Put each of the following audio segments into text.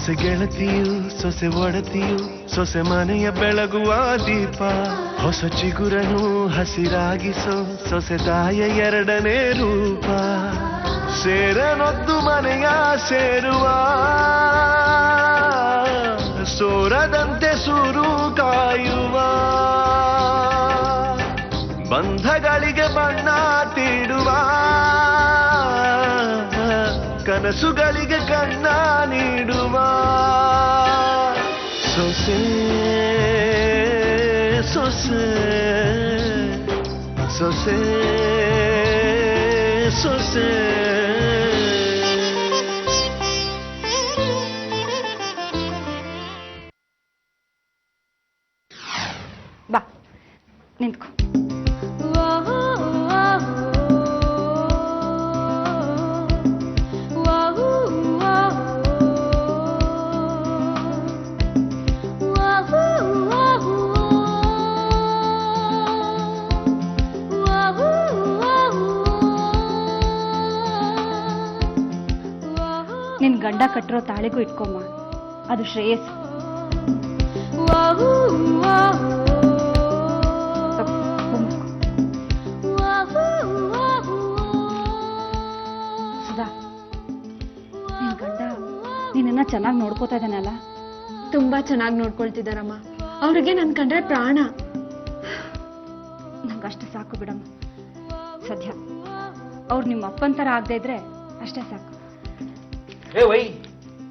ಸೊಸೆ ಗೆಳತಿಯು ಸೊಸೆ ಒಡತಿಯು ಸೊಸೆ ಮನೆಯ ಬೆಳಗುವ ದೀಪ ಹೊಸ ಚಿಗುರನು ಹಸಿರಾಗಿಸೋ ಸೊಸೆ ತಾಯ ಎರಡನೇ ರೂಪ ಸೇರನೊದ್ದು ಮನೆಯ ಸೇರುವ ಸೋರದಂತೆ ಸೂರು ಕಾಯುವ ಬಂಧಗಳಿಗೆ ಬಣ್ಣ ತೀಡುವ ಕನಸುಗಳಿಗೆ ಕಣ್ಣ ನೀಡುವ ಸೊಸೆ ಸೊಸೆ ಸೊಸೆ ಸೊಸೆ ಬಾ ನಿಂತ್ಕೊ. ನಿನ್ ಗಂಡ ಕಟ್ಟಿರೋ ತಾಳಿಗೂ ಇಟ್ಕೊಮ್ಮ, ಅದು ಶ್ರೇಯಸ್. ಸುಧಾ, ನಿನ್ ಗಂಡ ನಿನ್ನ ಚೆನ್ನಾಗಿ ನೋಡ್ಕೋತಾ ಇದ್ದಾನಲ್ಲ? ತುಂಬಾ ಚೆನ್ನಾಗಿ ನೋಡ್ಕೊಳ್ತಿದಾರಮ್ಮ. ಅವ್ರಿಗೆ ನನ್ ಕಂಡ್ರೆ ಪ್ರಾಣ. ನಂಗಷ್ಟು ಸಾಕು ಬಿಡಮ್ಮ. ಸದ್ಯ ಅವ್ರು ನಿಮ್ಮ ಅಪ್ಪಂತರ ಆಗದೆ ಇದ್ರೆ ಅಷ್ಟೇ ಸಾಕು. ಏ ವೈ,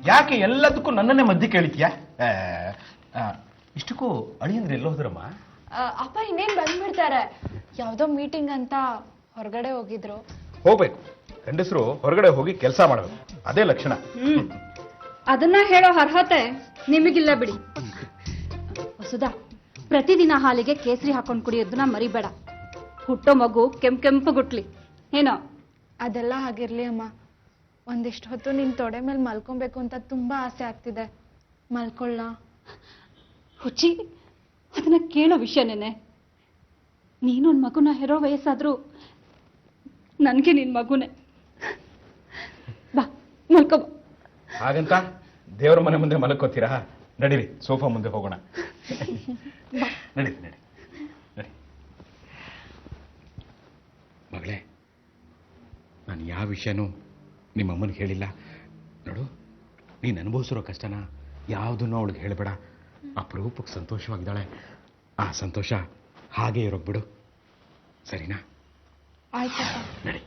ಯಾಕೆ ಎಲ್ಲದಕ್ಕೂ ನನ್ನನ್ನೇ ಮಧ್ಯೆ ಕೇಳ್ತೀಯ? ಇಷ್ಟಕ್ಕೂ ಅಳಿಯಂದ್ರೆ ಎಲ್ಲೋದ್ರಮ್ಮ? ಅಪ್ಪ ಇನ್ನೇನ್ ಬಂದ್ಬಿಡ್ತಾರೆ. ಯಾವ್ದೋ ಮೀಟಿಂಗ್ ಅಂತ ಹೊರಗಡೆ ಹೋಗಿದ್ರು. ಹೋಗ್ಬೇಕು, ಗಂಡಸರು ಹೊರಗಡೆ ಹೋಗಿ ಕೆಲಸ ಮಾಡಬೇಕು, ಅದೇ ಲಕ್ಷಣ. ಅದನ್ನ ಹೇಳೋ ಅರ್ಹತೆ ನಿಮಗಿಲ್ಲ ಬಿಡಿ. ಸುಧಾ, ಪ್ರತಿದಿನ ಹಾಲಿಗೆ ಕೇಸರಿ ಹಾಕೊಂಡು ಕುಡಿಯೋದನ್ನ ಮರಿಬೇಡ. ಹುಟ್ಟೋ ಮಗು ಕೆಂಪು ಗುಟ್ಲಿ ಏನೋ. ಅದೆಲ್ಲ ಹಾಗಿರ್ಲಿ ಅಮ್ಮ. ಒಂದಿಷ್ಟು ಹೊತ್ತು ನಿನ್ ತೊಡೆ ಮೇಲೆ ಮಲ್ಕೊಬೇಕು ಅಂತ ತುಂಬಾ ಆಸೆ ಆಗ್ತಿದೆ. ಮಲ್ಕೊಳ್ಳ? ಹುಚ್ಚಿ, ಅದನ್ನ ಕೇಳೋ ವಿಷಯನೇನೆ. ನೀನೊಂದು ಮಗುನ ಹೆರೋ ವಯಸ್ಸಾದ್ರೂ ನನ್ಗೆ ನಿನ್ ಮಗುನೇ. ಬಾ ಮಲ್ಕೋ. ಹಾಗಂತ ದೇವರ ಮನೆ ಮುಂದೆ ಮಲ್ಕೋತೀರಾ? ನಡೀರಿ, ಸೋಫಾ ಮುಂದೆ ಹೋಗೋಣ. ನಡಿ ನಡಿ ನಡಿ. ಮಗಳೇ, ನಾನು ಯಾವ ವಿಷಯನೂ ನಿಮ್ಮಮ್ಮನಿಗೆ ಹೇಳಿಲ್ಲ ನೋಡು. ನೀನು ಅನುಭವಿಸಿರೋ ಕಷ್ಟನ ಯಾವುದನ್ನು ಅವಳಿಗೆ ಹೇಳಬೇಡ. ಅಪರೂಪಕ್ಕೆ ಸಂತೋಷವಾಗಿದ್ದಾಳೆ. ಆ ಸಂತೋಷ ಹಾಗೆ ಇರೋಕ್ ಬಿಡು, ಸರಿನಾ? ಆಯ್ತಪ್ಪ. ನಡಿ.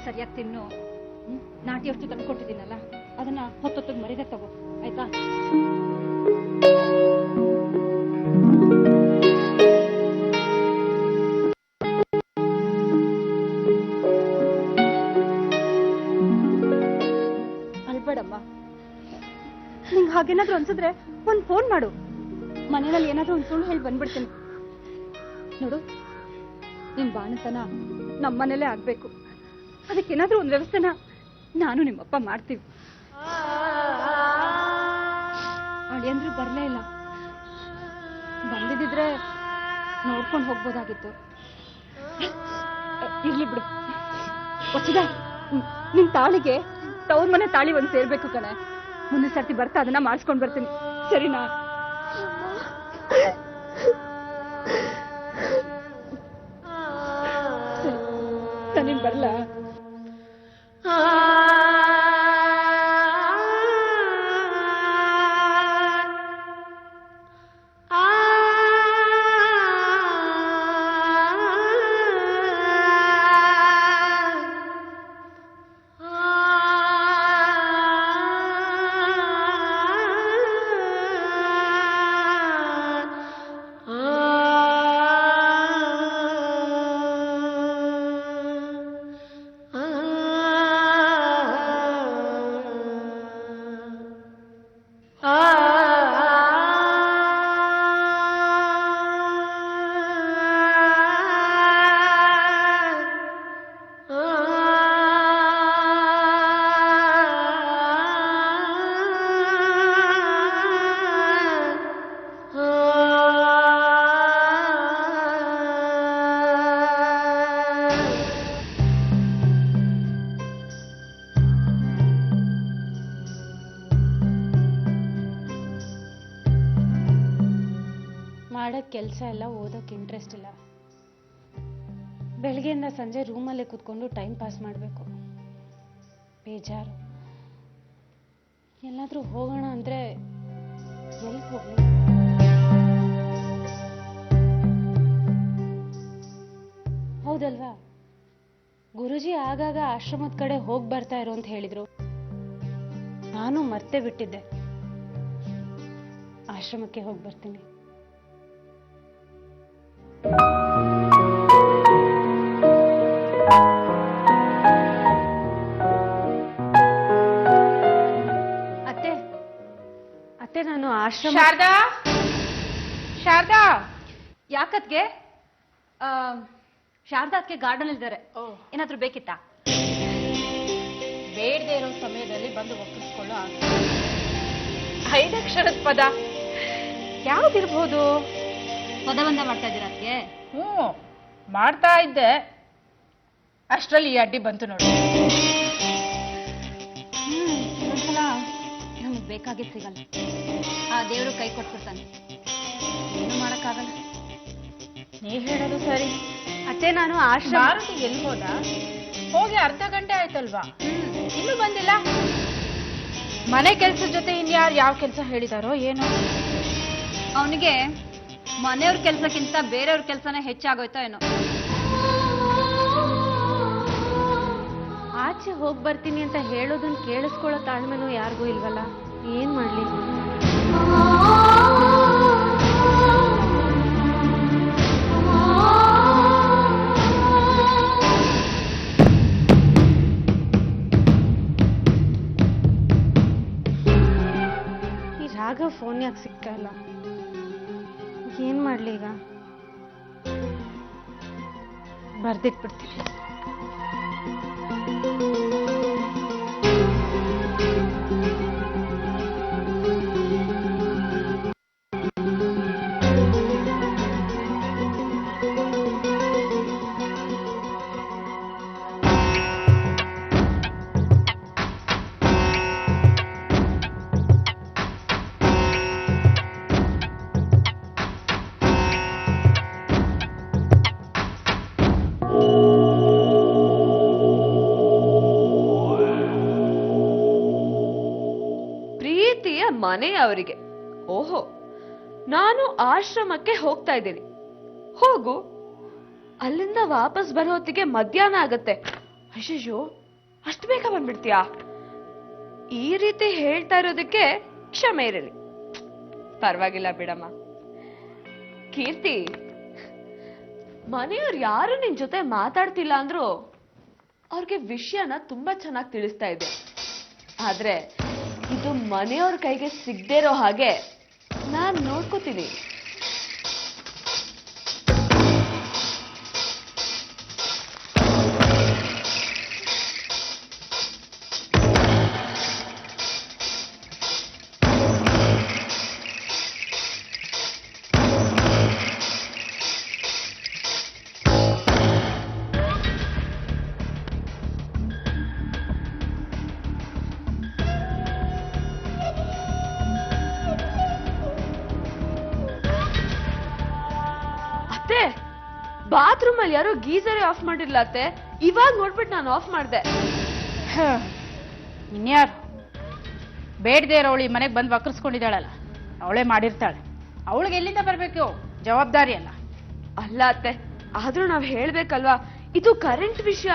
ಸರಿಯಾಗಿ ತಿನ್ನು. ನಾಟಿ ಔಷಧಿ ತಂದು ಕೊಟ್ಟಿದ್ದೀನಲ್ಲ, ಅದನ್ನ ಹೊತ್ತೊತ್ತಿಗೆ ಮರಿದೆ ತಗೋ, ಆಯ್ತಾ? ಅಲ್ಬೇಡಮ್ಮ. ನಿಂಗೆ ಹಾಗೇನಾದ್ರೂ ಅನ್ಸಿದ್ರೆ ಒಂದು ಫೋನ್ ಮಾಡು. ಮನೆಯಲ್ಲಿ ಏನಾದ್ರೂ ಒಂದು ಸುಳ್ಳು ಹೇಳಿ ಬಂದ್ಬಿಡ್ತೀನಿ ನೋಡು. ನಿಮ್ ಬಾಣತನ ನಮ್ಮನೇಲೇ ಆಗ್ಬೇಕು. ಅದಕ್ಕೇನಾದ್ರೂ ಒಂದು ವ್ಯವಸ್ಥೆನ ನಾನು ನಿಮ್ಮಪ್ಪ ಮಾಡ್ತೀವಿ. ಅಳಿಯಂದ್ರು ಬರ್ಲೇ ಇಲ್ಲ. ಬಂದಿದ್ರೆ ನೋಡ್ಕೊಂಡು ಹೋಗ್ಬೋದಾಗಿತ್ತು. ಇರ್ಲಿ ಬಿಡು. ವಸುದ, ನಿನ್ ತಾಳಿಗೆ ತವ್ರ ಮನೆ ತಾಳಿ ಒಂದು ಸೇರ್ಬೇಕು ಕಣೆ. ಮುಂದೆ ಸರ್ತಿ ಬರ್ತಾ ಅದನ್ನ ಮಾಡಿಸ್ಕೊಂಡ್ ಬರ್ತೀನಿ, ಸರಿನಾ? ನೀನ್ ಬರ್ಲಾ? ಮಾಡೋಕ್ಕೆ ಕೆಲಸ ಎಲ್ಲ ಓದೋಕ್ಕೆ ಇಂಟ್ರೆಸ್ಟ್ ಇಲ್ಲ. ಬೆಳಗ್ಗೆಯಿಂದ ಸಂಜೆ ರೂಮಲ್ಲೇ ಕೂತ್ಕೊಂಡು ಟೈಮ್ ಪಾಸ್ ಮಾಡಬೇಕು. ಬೇಜಾರು. ಎಲ್ಲಾದರೂ ಹೋಗೋಣ ಅಂದರೆ ಎಲ್ಲಿ ಹೋಗಲಿ? ಹೌದಲ್ವಾ? ಗುರುಜಿ ಆಗಾಗ ಆಶ್ರಮದ ಕಡೆ ಹೋಗಿ ಬರ್ತಾ ಇರೋ ಅಂತ ಹೇಳಿದ್ರು. ನಾನು ಮರ್ತೇ ಬಿಟ್ಟಿದ್ದೆ. ಆಶ್ರಮಕ್ಕೆ ಹೋಗಿ ಬರ್ತೀನಿ. ಅತ್ತೆ ಅತ್ತೆ ನಾನು ಆಶ್ರಮ. ಶಾರದಾ, ಶಾರದಾ, ಯಾಕತ್ಗೆ? ಶಾರದಾ ಅದಕ್ಕೆ ಗಾರ್ಡನ್ ಇದ್ದಾರೆ. ಏನಾದ್ರೂ ಬೇಕಿತ್ತಾ? ಬೇಡದೇ ಇರೋ ಸಮಯದಲ್ಲಿ ಬಂದು ಒಪ್ಪಿಸ್ಕೊಳ್ಳೋ 5 ಅಕ್ಷರದ ಪದ ಯಾವ್ದಿರ್ಬೋದು? ಪದಬಂಧ ಮಾಡ್ತಾ ಇದ್ದೀರಾ ಅದಕ್ಕೆ? ಮಾಡ್ತಾ ಇದ್ದೆ, ಅಷ್ಟ್ರಲ್ಲಿ ಈ ಅಡ್ಡಿ ಬಂತು ನೋಡಿ. ಒಂದ್ಸಲ ನಮಗೆ ಬೇಕಾಗಿ ಸಿಗಲ್ಲ. ಆ ದೇವರು ಕೈ ಕೊಟ್ಬಿಡ್ತಾನೆ. ಏನು ಮಾಡಕ್ಕಾಗಲ್ಲ. ನೀ ಹೇಳೋದು ಸರಿ. ಅತ್ತೆ ನಾನು ಆಶ್ರಮ. ಮಾರುತಿ ಎಲ್ಲಿ ಹೋದ? ಹೋಗಿ ಅರ್ಧ ಗಂಟೆ ಆಯ್ತಲ್ವಾ? ಇನ್ನೂ ಬಂದಿಲ್ಲ. ಮನೆ ಕೆಲ್ಸದ ಜೊತೆ ಇನ್ಯಾರು ಯಾವ ಕೆಲಸ ಹೇಳಿದಾರೋ ಏನೋ. ಅವನಿಗೆ ಮನೆಯವ್ರ ಕೆಲ್ಸಕ್ಕಿಂತ ಬೇರೆಯವ್ರ ಕೆಲ್ಸನೇ ಹೆಚ್ಚಾಗೋಯ್ತೋ ಏನೋ. ಆಚೆ ಹೋಗಿ ಬರ್ತೀನಿ ಅಂತ ಹೇಳೋದನ್ನ ಕೇಳಿಸ್ಕೊಳ್ಳೋ ತಾಳ್ಮೆನೂ ಯಾರಿಗೂ ಇಲ್ವಲ್ಲ. ಏನ್ ಮಾಡ್ಲಿ? ಈ ರಾಘವ್ ಫೋನ್ ಯಾಕೆ ಸಿಕ್ಕಲ್ಲ? ಏನ್ ಮಾಡ್ಲಿ ಈಗ? ಬರ್ದಿಟ್ಬಿಡ್ತೀನಿ. ಮನೆಯವರಿಗೆ. ಓಹೋ, ನಾನು ಆಶ್ರಮಕ್ಕೆ ಹೋಗ್ತಾ ಇದ್ದೀನಿ. ಹೋಗು. ಅಲ್ಲಿಂದ ವಾಪಸ್ ಬರೋ ಹೊತ್ತಿಗೆ ಮಧ್ಯಾಹ್ನ ಆಗತ್ತೆ. ಅಯ್ಯೋ, ಅಷ್ಟು ಬೇಗ ಬಂದ್ಬಿಡ್ತೀಯಾ? ಈ ರೀತಿ ಹೇಳ್ತಾ ಇರೋದಕ್ಕೆ ಕ್ಷಮೆ ಇರಲಿ. ಪರವಾಗಿಲ್ಲ ಬಿಡಮ್ಮ. ಕೀರ್ತಿ, ಮನೆಯವ್ರು ಯಾರು ನಿನ್ ಜೊತೆ ಮಾತಾಡ್ತಿಲ್ಲ ಅಂದ್ರು ಅವ್ರಿಗೆ ವಿಷಯನ ತುಂಬಾ ಚೆನ್ನಾಗಿ ತಿಳಿಸ್ತಾ ಇದೆ. ಆದ್ರೆ ಇದು ಮನೆಯವ್ರ ಕೈಗೆ ಸಿಗದೇ ಇರೋ ಹಾಗೆ ನಾನ್ ನೋಡ್ಕೋತೀನಿ. ಬಾತ್ರೂಮ್ ಅಲ್ಲಿ ಯಾರೋ ಗೀಸರೇ ಆಫ್ ಮಾಡಿರ್ಲ ಅತ್ತೆ. ಇವಾಗ ನೋಡ್ಬಿಟ್ಟು ನಾನು ಆಫ್ ಮಾಡ್ದೆ. ಇನ್ಯಾರು ಬೇಡದೇ ಇರೋಳು ಈ ಮನೆಗೆ ಬಂದು ವಕ್ರಿಸ್ಕೊಂಡಿದ್ದಾಳಲ್ಲ, ಅವಳೇ ಮಾಡಿರ್ತಾಳೆ. ಅವಳಿಗೆ ಎಲ್ಲಿಂದ ಬರ್ಬೇಕು ಜವಾಬ್ದಾರಿ ಅಲ್ಲ. ಅಲ್ಲ ಅತ್ತೆ, ಆದ್ರೂ ನಾವ್ ಹೇಳ್ಬೇಕಲ್ವಾ, ಇದು ಕರೆಂಟ್ ವಿಷಯ.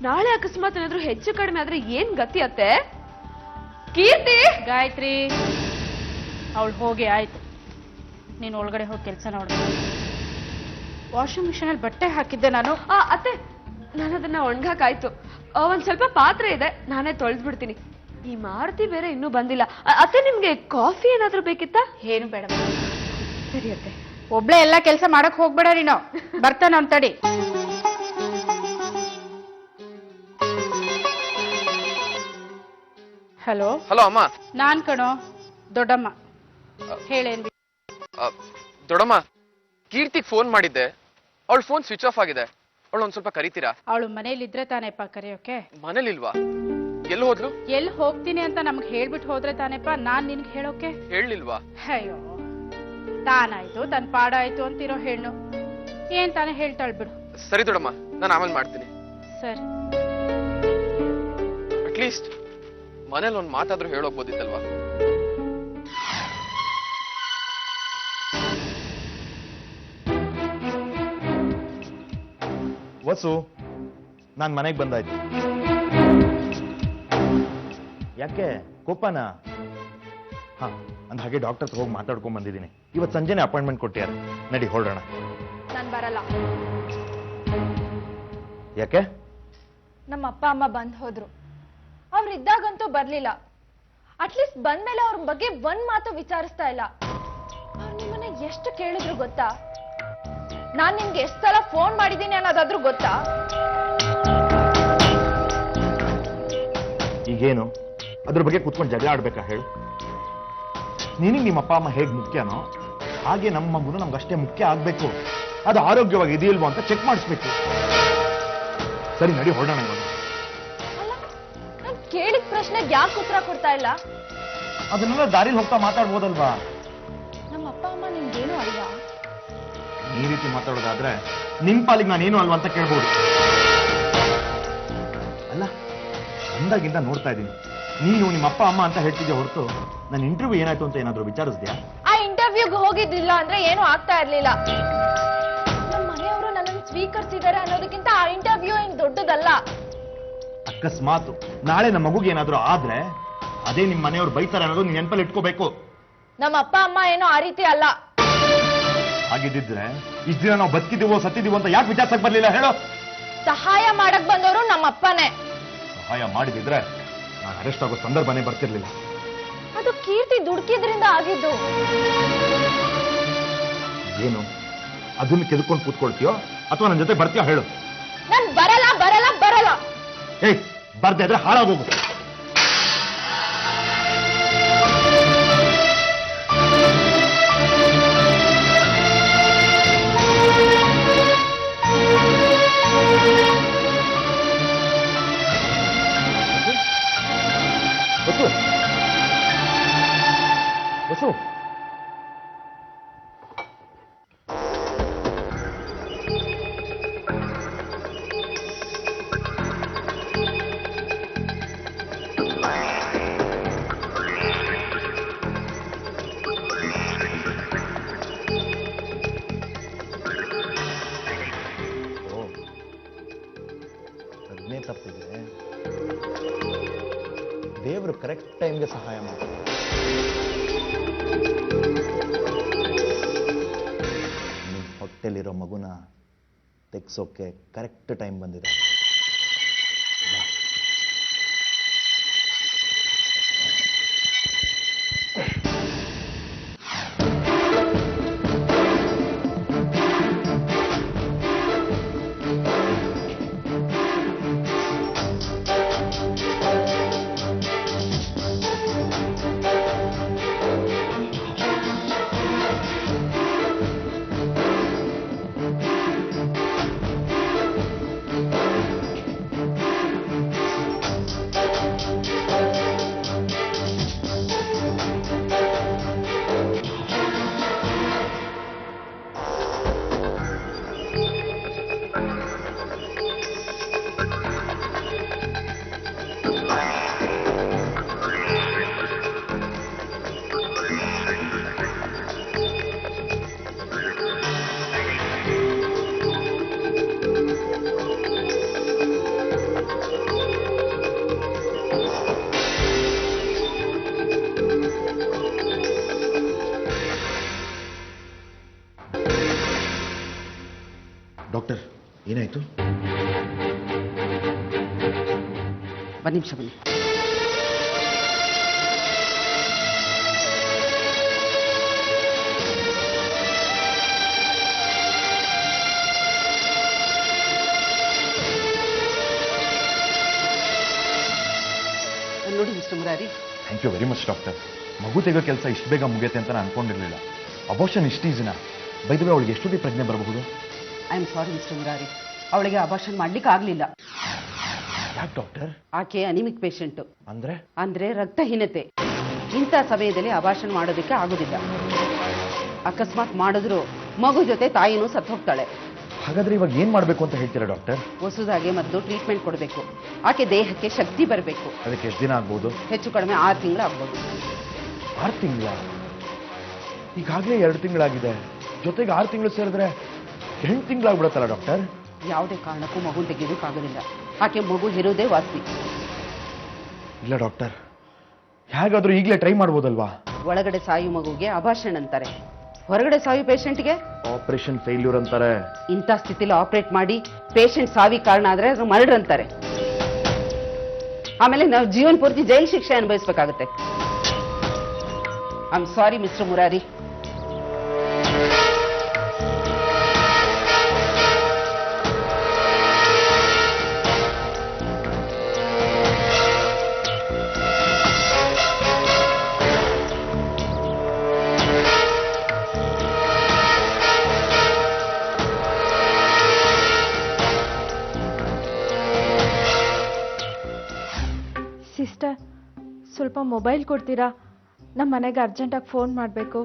ನಾಳೆ ಅಕಸ್ಮಾತ್ ಏನಾದ್ರೂ ಹೆಚ್ಚು ಕಡಿಮೆ ಆದ್ರೆ ಏನ್ ಗತಿ ಅತ್ತೆ? ಕೀರ್ತಿ, ಗಾಯತ್ರಿ, ಅವಳು ಹೋಗಿ ಆಯ್ತು. ನೀನು ಒಳಗಡೆ ಹೋಗಿ ಕೆಲಸ ನೋಡ. ವಾಷಿಂಗ್ ಮಿಷಿನ್ ಅಲ್ಲಿ ಬಟ್ಟೆ ಹಾಕಿದ್ದೆ ನಾನು. ಅತ್ತೆ, ನಾನು ಅದನ್ನ ಒಣಗಾಕಾಯ್ತು. ಒಂದ್ ಸ್ವಲ್ಪ ಪಾತ್ರೆ ಇದೆ, ನಾನೇ ತೊಳೆದ್ ಬಿಡ್ತೀನಿ. ಈ ಮಾರುತಿ ಬೇರೆ ಇನ್ನೂ ಬಂದಿಲ್ಲ. ಅತ್ತೆ, ನಿಮ್ಗೆ ಕಾಫಿ ಏನಾದ್ರೂ ಬೇಕಿತ್ತಾ? ಏನು ಬೇಡ. ಸರಿ ಅತ್ತೆ. ಒಬ್ಳೆ ಎಲ್ಲಾ ಕೆಲಸ ಮಾಡಕ್ ಹೋಗ್ಬೇಡ ನೀನು. ಬರ್ತಾನ ಅವ್ನ್ ತಡಿ. ಹಲೋ. ಹಲೋ ಅಮ್ಮ. ನಾನ್ ಕಣೋ, ದೊಡ್ಡಮ್ಮ. ಹೇಳೇನ್? ದೊಡ್ಡಮ್ಮ, ಕೀರ್ತಿಗ್ ಫೋನ್ ಮಾಡಿದ್ದೆ. ಅವಳ ಫೋನ್ ಸ್ವಿಚ್ ಆಫ್ ಆಗಿದೆ. ಅವಳು ಒಂದ್ ಸ್ವಲ್ಪ ಕರೀತೀರಾ? ಅವಳು ಮನೇಲಿದ್ರೆ ತಾನೇಪ್ಪ ಕರೆಯೋಕೆ. ಮನೇಲಿಲ್ವಾ? ಎಲ್ಲಿ ಹೋದ್ಲು? ಎಲ್ಲಿ ಹೋಗ್ತೀನಿ ಅಂತ ನಮ್ಗೆ ಹೇಳ್ಬಿಟ್ಟು ಹೋದ್ರೆ ತಾನೇಪ್ಪ ನಾನ್ ನಿನ್ಗೆ ಹೇಳೋಕೆ. ಹೇಳಲಿಲ್ವಾ? ಅಯ್ಯೋ, ತಾನಾಯ್ತು ತನ್ ಪಾಡಾಯ್ತು ಅಂತಿರೋ ಹೆಣ್ಣು ಏನ್ ತಾನೇ ಹೇಳ್ತಾಳ್ ಬಿಡು. ಸರಿ ದೊಡಮ್ಮ, ನಾನು ಆಮೇಲೆ ಮಾಡ್ತೀನಿ. ಸರಿ. ಅಟ್ಲೀಸ್ಟ್ ಮನೇಲಿ ಒಂದ್ ಮಾತಾದ್ರೂ ಹೇಳೋಗ್ಬೋದಿತ್ತಲ್ವಾ? ವಸು, ನಾನ್ ಮನೆಗೆ ಬಂದಾಯ್ತು. ಯಾಕೆ ಕೋಪನ? ಹಾ, ಅಂದ ಹಾಗೆ ಡಾಕ್ಟರ್ ಹೋಗಿ ಮಾತಾಡ್ಕೊಂಡ್ ಬಂದಿದ್ದೀನಿ. ಇವತ್ತು ಸಂಜೆನೆ ಅಪಾಯಿಂಟ್ಮೆಂಟ್ ಕೊಟ್ಟಿದ್ದಾರೆ. ನಡಿ ಹೊರಡೋಣ. ನಾನ್ ಬರಲ್ಲ. ಯಾಕೆ? ನಮ್ಮ ಅಪ್ಪ ಅಮ್ಮ ಬಂದ್ ಹೋದ್ರು. ಅವ್ರಿದ್ದಾಗಂತೂ ಬರ್ಲಿಲ್ಲ. ಅಟ್ಲೀಸ್ಟ್ ಬಂದ್ಮೇಲೆ ಅವ್ರ ಬಗ್ಗೆ ಒಂದ್ ಮಾತು ವಿಚಾರಿಸ್ತಾ ಇಲ್ಲ. ಅವ್ರು ನಿಮ್ಮನ್ನ ಎಷ್ಟು ಕೇಳಿದ್ರು ಗೊತ್ತಾ? ನಾನ್ ನಿಮ್ಗೆ ಎಷ್ಟು ಸಲ ಫೋನ್ ಮಾಡಿದ್ದೀನಿ ಅನ್ನೋದಾದ್ರೂ ಗೊತ್ತಾ? ಈಗೇನು ಅದ್ರ ಬಗ್ಗೆ ಕುತ್ಕೊಂಡು ಜಗಳ ಆಡ್ಬೇಕಾ ಹೇಳು? ನಿನಗೆ ನಿಮ್ಮ ಅಪ್ಪ ಅಮ್ಮ ಹೇಗ್ ಮುಖ್ಯನೋ ಹಾಗೆ ನಮ್ಮ ಮಗುನು ನಮ್ಗಷ್ಟೇ ಮುಖ್ಯ ಆಗ್ಬೇಕು. ಅದು ಆರೋಗ್ಯವಾಗಿ ಇದೆಯಲ್ವೋ ಅಂತ ಚೆಕ್ ಮಾಡಿಸ್ಬೇಕು. ಸರಿ, ನಡಿ ಹೊರಡೋಣ ಇವಾಗ. ಅಲ್ಲ, ನಾನ್ ಕೇಳಿದ ಪ್ರಶ್ನೆಗೆ ಯಾಕೆ ಉತ್ತರ ಕೊಡ್ತಾ ಇಲ್ಲ? ಅದನ್ನೆಲ್ಲ ದಾರಿಲಿ ಹೋಗ್ತಾ ಮಾತಾಡ್ಬೋದಲ್ವಾ? ನಮ್ಮ ಅಪ್ಪ ಅಮ್ಮ ನಿಮ್ಗೇನು ಅಲ್ವಾ? ಈ ರೀತಿ ಮಾತಾಡೋದಾದ್ರೆ ನಿಮ್ ಪಾಲಿಗೆ ನಾನೇನು ಅಲ್ವಾ ಅಂತ ಕೇಳ್ಬೋದು. ಅಲ್ಲ, ಅಂದಾಗಿಂದ ನೋಡ್ತಾ ಇದ್ದೀನಿ. ನೀನು ನಿಮ್ಮ ಅಪ್ಪ ಅಮ್ಮ ಅಂತ ಹೇಳ್ತಿದ್ದೆ ಹೊರತು ನನ್ನ ಇಂಟರ್ವ್ಯೂ ಏನಾಯ್ತು ಅಂತ ಏನಾದ್ರು ವಿಚಾರಿಸ್ದ್ಯಾ? ಆ ಇಂಟರ್ವ್ಯೂಗೆ ಹೋಗಿದ್ದಿಲ್ಲ ಅಂದ್ರೆ ಏನು ಆಗ್ತಾ ಇರ್ಲಿಲ್ಲ. ನಮ್ಮ ಮನೆಯವರು ನನ್ನನ್ನು ಸ್ವೀಕರಿಸಿದ್ದಾರೆ ಅನ್ನೋದಕ್ಕಿಂತ ಆ ಇಂಟರ್ವ್ಯೂ ಏನ್ ದೊಡ್ಡದಲ್ಲ. ಅಕಸ್ಮಾತ್ ನಾಳೆ ನಮ್ಮ ಮಗುಗೆ ಏನಾದ್ರು ಆದ್ರೆ ಅದೇ ನಿಮ್ ಮನೆಯವ್ರು ಬೈತಾರೆ ಅನ್ನೋದು ನೀನ್ ನೆನಪಲ್ಲಿ ಇಟ್ಕೋಬೇಕು. ನಮ್ಮ ಅಪ್ಪ ಅಮ್ಮ ಏನೋ ಆ ರೀತಿ ಅಲ್ಲ. ಹಾಗಿದ್ದಿದ್ರೆ ಇಷ್ಟ ದಿನ ನಾವು ಬದುಕಿದೀವೋ ಸತ್ತಿದೀವೋ ಅಂತ ಯಾಕೆ ವಿಚಾರಿಸಕ್ ಬರ್ಲಿಲ್ಲ ಹೇಳೋ? ಸಹಾಯ ಮಾಡಕ್ ಬಂದವರು ನಮ್ಮ ಅಪ್ಪನೇ. ಸಹಾಯ ಮಾಡಿದಿದ್ರೆ ನಾನು ಅರೆಸ್ಟ್ ಆಗೋ ಸಂದರ್ಭನೇ ಬರ್ತಿರ್ಲಿಲ್ಲ. ಅದು ಕೀರ್ತಿ ದುಡುಕಿದ್ರಿಂದ ಆಗಿದ್ದು. ಏನು ಅದನ್ನ ಕೆದ್ಕೊಂಡು ಕೂತ್ಕೊಳ್ತೀಯೋ ಅಥವಾ ನನ್ನ ಜೊತೆ ಬರ್ತೀಯೋ ಹೇಳು? ನಾನ್ ಬರಲ್ಲ ಬರಲ್ಲ ಬರಲ್ಲ. ಏಯ್, ಬರ್ದೇ ಇದ್ರೆ ಹಾಳಾಗೋಗು. ವಸು, ವಸು, ಅದನ್ನೇ ತಪ್ಪಿದೆ. ದೇವರು ಕರೆಕ್ಟ್ ಟೈಮ್ಗೆ ಸಹಾಯ ಮಾಡ್ತಾರೆ. ನಿಮ್ಮ ಹೊಟ್ಟೆಲಿರೋ ಮಗುನ ತೆಗ್ಸೋಕೆ ಕರೆಕ್ಟ್ ಟೈಮ್ ಬಂದಿದೆ. ಡಾಕ್ಟರ್, ಏನಾಯ್ತು? ಒಂದು ನಿಮಿಷ ಬನ್ನಿ. ನೋಡಿ mister Murari. Thank you very much doctor. ಮಗು ತೆಗೋ ಕೆಲಸ ಇಷ್ಟು ಬೇಗ ಮುಗಿಯುತ್ತೆ ಅಂತ ನಾನು ಅನ್ಕೊಂಡಿರ್ಲಿಲ್ಲ. ಅಬೋಷನ್ ಇಷ್ಟು ಈಸಿನ? ಬೈದವೆ ಅವಳಿಗೆ ಎಷ್ಟೊತ್ತಿ ಪ್ರಜ್ಞೆ ಬರಬಹುದು? I am sorry mister Murari, ಅವಳಿಗೆ ಅಬಾರ್ಷನ್ ಮಾಡ್ಲಿಕ್ಕೆ ಆಗ್ಲಿಲ್ಲ. ಯಾಕೆ ಡಾಕ್ಟರ್? ಆಕೆ ಅನಿಮಿಕ್ ಪೇಷಂಟ್. ಅಂದ್ರೆ ರಕ್ತಹೀನತೆ. ಇಂಥ ಸಮಯದಲ್ಲಿ ಅಬಾರ್ಷನ್ ಮಾಡೋದಕ್ಕೆ ಆಗುದಿಲ್ಲ. ಅಕಸ್ಮಾತ್ ಮಾಡಿದ್ರು ಮಗು ಜೊತೆ ತಾಯಿನೂ ಸತ್ತು ಹೋಗ್ತಾಳೆ. ಹಾಗಾದ್ರೆ ಇವಾಗ ಏನ್ ಮಾಡ್ಬೇಕು ಅಂತ ಹೇಳ್ತೀರಾ ಡಾಕ್ಟರ್? ಹೊಸದಾಗೆ ಮೊದಲು ಟ್ರೀಟ್ಮೆಂಟ್ ಕೊಡಬೇಕು. ಆಕೆ ದೇಹಕ್ಕೆ ಶಕ್ತಿ ಬರಬೇಕು. ಅದಕ್ಕೆ ಎಷ್ಟು ದಿನ ಆಗ್ಬೋದು? ಹೆಚ್ಚು ಕಡಿಮೆ 6 ತಿಂಗಳು ಆಗ್ಬೋದು. 6 ತಿಂಗಳ? ಈಗಾಗಲೇ 2 ತಿಂಗಳಾಗಿದೆ. ಜೊತೆಗೆ 6 ತಿಂಗಳು ಸೇರಿದ್ರೆ 8 ತಿಂಗಳಾಗ್ಬಿಡತ್ತಲ್ಲ ಡಾಕ್ಟರ್? ಯಾವುದೇ ಕಾರಣಕ್ಕೂ ಮಗು ತೆಗೆಯೋಕ್ಕಾಗೋದಿಲ್ಲ. ಆಕೆ ಮಗು ಇರೋದೇ ವಾಸಿ. ಇಲ್ಲ ಡಾಕ್ಟರ್, ಹೇಗಾದ್ರೂ ಈಗಲೇ ಟ್ರೈ ಮಾಡ್ಬೋದಲ್ವಾ? ಒಳಗಡೆ ಸಾಯು ಮಗುಗೆ ಅಭಾಷಣ ಅಂತಾರೆ, ಹೊರಗಡೆ ಸಾಯು ಪೇಷಂಟ್ಗೆ ಆಪರೇಷನ್ ಫೇಲ್ಯೂರ್ ಅಂತಾರೆ. ಇಂಥ ಸ್ಥಿತಿಲಿ ಆಪರೇಟ್ ಮಾಡಿ ಪೇಷಂಟ್ ಸಾವಿ ಕಾರಣ ಆದ್ರೆ ಮರ್ಡರ್ ಅಂತಾರೆ. ಆಮೇಲೆ ನಾವು ಜೀವನ ಪೂರ್ತಿ ಜೈಲು ಶಿಕ್ಷೆ ಅನುಭವಿಸಬೇಕಾಗುತ್ತೆ. I am sorry mister Murari. Sister, ಸ್ವಲ್ಪ ಮೊಬೈಲ್ ಕೊಡ್ತೀರಾ? ನಮ್ಮ ಮನೆಗೆ ಅರ್ಜೆಂಟಾಗಿ ಫೋನ್ ಮಾಡಬೇಕು.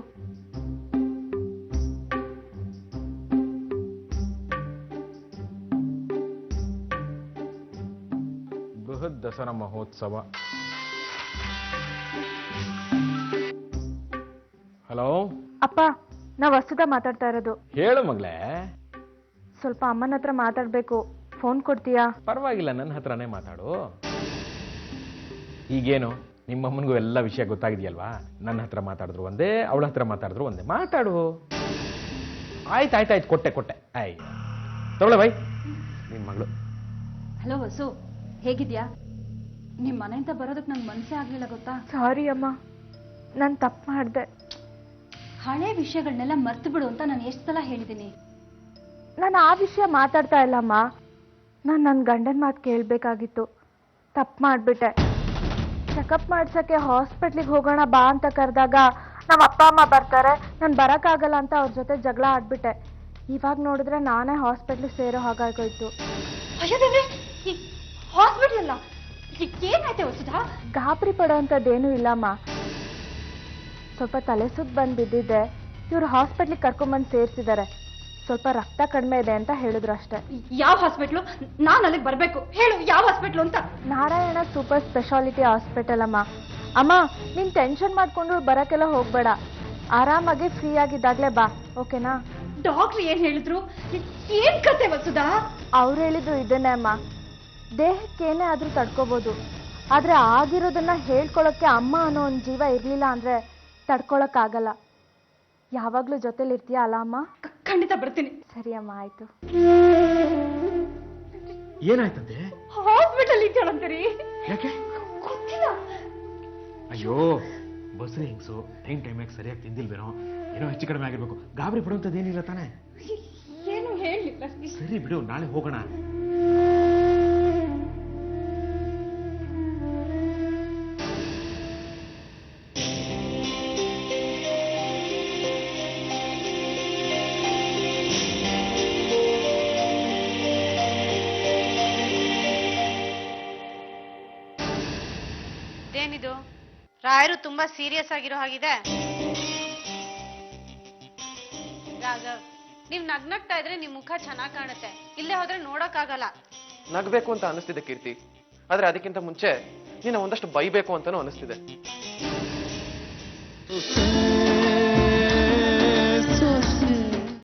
ಬೃಹತ್ ದಸರಾ ಮಹೋತ್ಸವ. ಹಲೋ ಅಪ್ಪ, ನಾ ವಸುದ ಮಾತಾಡ್ತಾ ಇರೋದು. ಹೇಳು ಮಗಳೇ. ಸ್ವಲ್ಪ ಅಮ್ಮನ ಹತ್ರ ಮಾತಾಡಬೇಕು, ಫೋನ್ ಕೊಡ್ತೀಯಾ? ಪರವಾಗಿಲ್ಲ, ನನ್ನ ಹತ್ರನೇ ಮಾತಾಡು. ಈಗೇನು ನಿಮ್ಮಮ್ಮನಿಗೂ ಎಲ್ಲ ವಿಷಯ ಗೊತ್ತಾಗಿದೆಯಲ್ವಾ? ನನ್ನ ಹತ್ರ ಮಾತಾಡಿದ್ರು ಒಂದೇ, ಅವಳ ಹತ್ರ ಮಾತಾಡಿದ್ರು ಒಂದೇ. ಮಾತಾಡು. ಆಯ್ತು ಕೊಟ್ಟೆ. ಅಯ್ಯ ತಗೊಳ್ಳೆ ಬೈ, ನಿನ್ನ ಮಗಳು. ಹಲೋ ವಸು, ಹೇಗಿದ್ಯಾ? ನಿಮ್ಮ ಮನೆಯಿಂದ ಬರೋದಕ್ಕೆ ನಂಗೆ ಮನಸ್ಸೇ ಆಗ್ಲಿಲ್ಲ ಗೊತ್ತಾ? ಸಾರಿ ಅಮ್ಮ, ನಾನು ತಪ್ಪು ಮಾಡಿದೆ. ಹಳೆ ವಿಷಯಗಳನ್ನೆಲ್ಲ ಮರ್ತು ಬಿಡು ಅಂತ ನಾನು ಎಷ್ಟು ಸಲ ಹೇಳಿದ್ದೀನಿ. ನಾನು ಆ ವಿಷಯ ಮಾತಾಡ್ತಾ ಇಲ್ಲಮ್ಮ. ನಾನು ನನ್ನ ಗಂಡನ ಮಾತು ಕೇಳಬೇಕಾಗಿತ್ತು, ತಪ್ಪು ಮಾಡಿಬಿಟ್ಟೆ. ಚೆಕಪ್ ಮಾಡ್ಸಕ್ಕೆ ಹಾಸ್ಪಿಟ್ಲಿಗೆ ಹೋಗೋಣ ಬಾ ಅಂತ ಕರೆದಾಗ ನಮ್ಮ ಅಪ್ಪ ಅಮ್ಮ ಬರ್ತಾರೆ, ನಾನು ಬರೋಕ್ಕಾಗಲ್ಲ ಅಂತ ಅವ್ರ ಜೊತೆ ಜಗಳ ಆಡ್ಬಿಟ್ಟೆ. ಇವಾಗ ನೋಡಿದ್ರೆ ನಾನೇ ಹಾಸ್ಪಿಟ್ಲಿಗೆ ಸೇರೋ ಹಾಗಾಗೋಯ್ತು. ಹಾಸ್ಪಿಟಲ್ ಅಲ್ಲ, ಏನಾಯ್ತೆ ವಸುಧಾ? ಗಾಬರಿ ಪಡೋವಂಥದ್ದೇನೂ ಇಲ್ಲಮ್ಮ. ಸ್ವಲ್ಪ ತಲೆ ಸುತ್ತ ಬಂದು ಬಿದ್ದಿದ್ದೆ. ಇವ್ರು ಹಾಸ್ಪಿಟ್ಲಿಗೆ ಕರ್ಕೊಂಬಂದು ಸೇರಿಸಿದ್ದಾರೆ. ಸ್ವಲ್ಪ ರಕ್ತ ಕಡಿಮೆ ಇದೆ ಅಂತ ಹೇಳಿದ್ರು ಅಷ್ಟೇ. ಯಾವ ಹಾಸ್ಪಿಟ್ಲು? ನಾನು ಅಲ್ಲಿಗೆ ಬರಬೇಕು, ಹೇಳು ಯಾವ ಹಾಸ್ಪಿಟ್ಲು ಅಂತ. ನಾರಾಯಣ ಸೂಪರ್ ಸ್ಪೆಷಾಲಿಟಿ ಹಾಸ್ಪಿಟಲ್ ಅಮ್ಮ. ಅಮ್ಮ, ನೀನ್ ಟೆನ್ಷನ್ ಮಾಡ್ಕೊಂಡು ಬರಕ್ಕೆಲ್ಲ ಹೋಗ್ಬೇಡ. ಆರಾಮಾಗಿ ಫ್ರೀ ಆಗಿದ್ದಾಗ್ಲೇ ಬಾ, ಓಕೆನಾ? ಡಾಕ್ಟ್ರ್ ಏನ್ ಹೇಳಿದ್ರು? ಏನ್ ಕತೆ ವಸುಧಾ? ಅವ್ರು ಹೇಳಿದ್ರು ಇದನ್ನೇ ಅಮ್ಮ, ದೇಹಕ್ಕೇನೇ ಆದ್ರೂ ತಡ್ಕೋಬಹುದು, ಆದ್ರೆ ಆಗಿರೋದನ್ನ ಹೇಳ್ಕೊಳಕ್ಕೆ ಅಮ್ಮ ಅನ್ನೋ ಒಂದು ಜೀವ ಇರ್ಲಿಲ್ಲ ಅಂದ್ರೆ ತಡ್ಕೊಳಕ್ ಆಗಲ್ಲ. ಯಾವಾಗ್ಲೂ ಜೊತೆಲಿ ಇರ್ತೀಯ ಅಲ್ಲ ಅಮ್ಮ? ಖಂಡಿತ ಬರ್ತೀನಿ. ಸರಿ ಅಮ್ಮ, ಆಯ್ತು. ಏನಾಯ್ತಂತೆ? ಹಾಸ್ಪಿಟಲ್ ಇದ್ದಾಳಂತೀರಿ? ಯಾಕೆ ಗೊತ್ತಿಲ್ಲ. ಅಯ್ಯೋ, ಬಸ್ರಿ ಹಿಂಗ್ಸು ಟೈಮಿಗೆ ಸರಿಯಾಗಿ ತಿಂದಿಲ್ವೇನೋ, ಏನೋ ಹೆಚ್ಚು ಕಡಿಮೆ ಆಗಿರ್ಬೇಕು. ಗಾಬರಿ ಪಡುವಂಥದ್ದೇನಿಲ್ಲ ತಾನೆ? ಏನು ಹೇಳಿಲ್ಲ. ಸರಿ ಬಿಡು, ನಾಳೆ ಹೋಗೋಣ. ಏನಿದು? ರಾಯರು ತುಂಬಾ ಸೀರಿಯಸ್ ಆಗಿರೋ ಹಾಗಿದೆ. ರಾಘವ್, ನೀವ್ ನಗ್ನಗ್ತಾ ಇದ್ರೆ ನಿಮ್ ಮುಖ ಚೆನ್ನಾಗ್ ಕಾಣುತ್ತೆ, ಇಲ್ಲೇ ಹೋದ್ರೆ ನೋಡಕ್ಕಾಗಲ್ಲ. ನಗ್ಬೇಕು ಅಂತ ಅನಿಸ್ತಿದೆ ಕೀರ್ತಿ, ಆದ್ರೆ ಅದಕ್ಕಿಂತ ಮುಂಚೆ ನೀನು ಒಂದಷ್ಟು ಬೈಬೇಕು ಅಂತಾನೂ ಅನಿಸ್ತಿದೆ.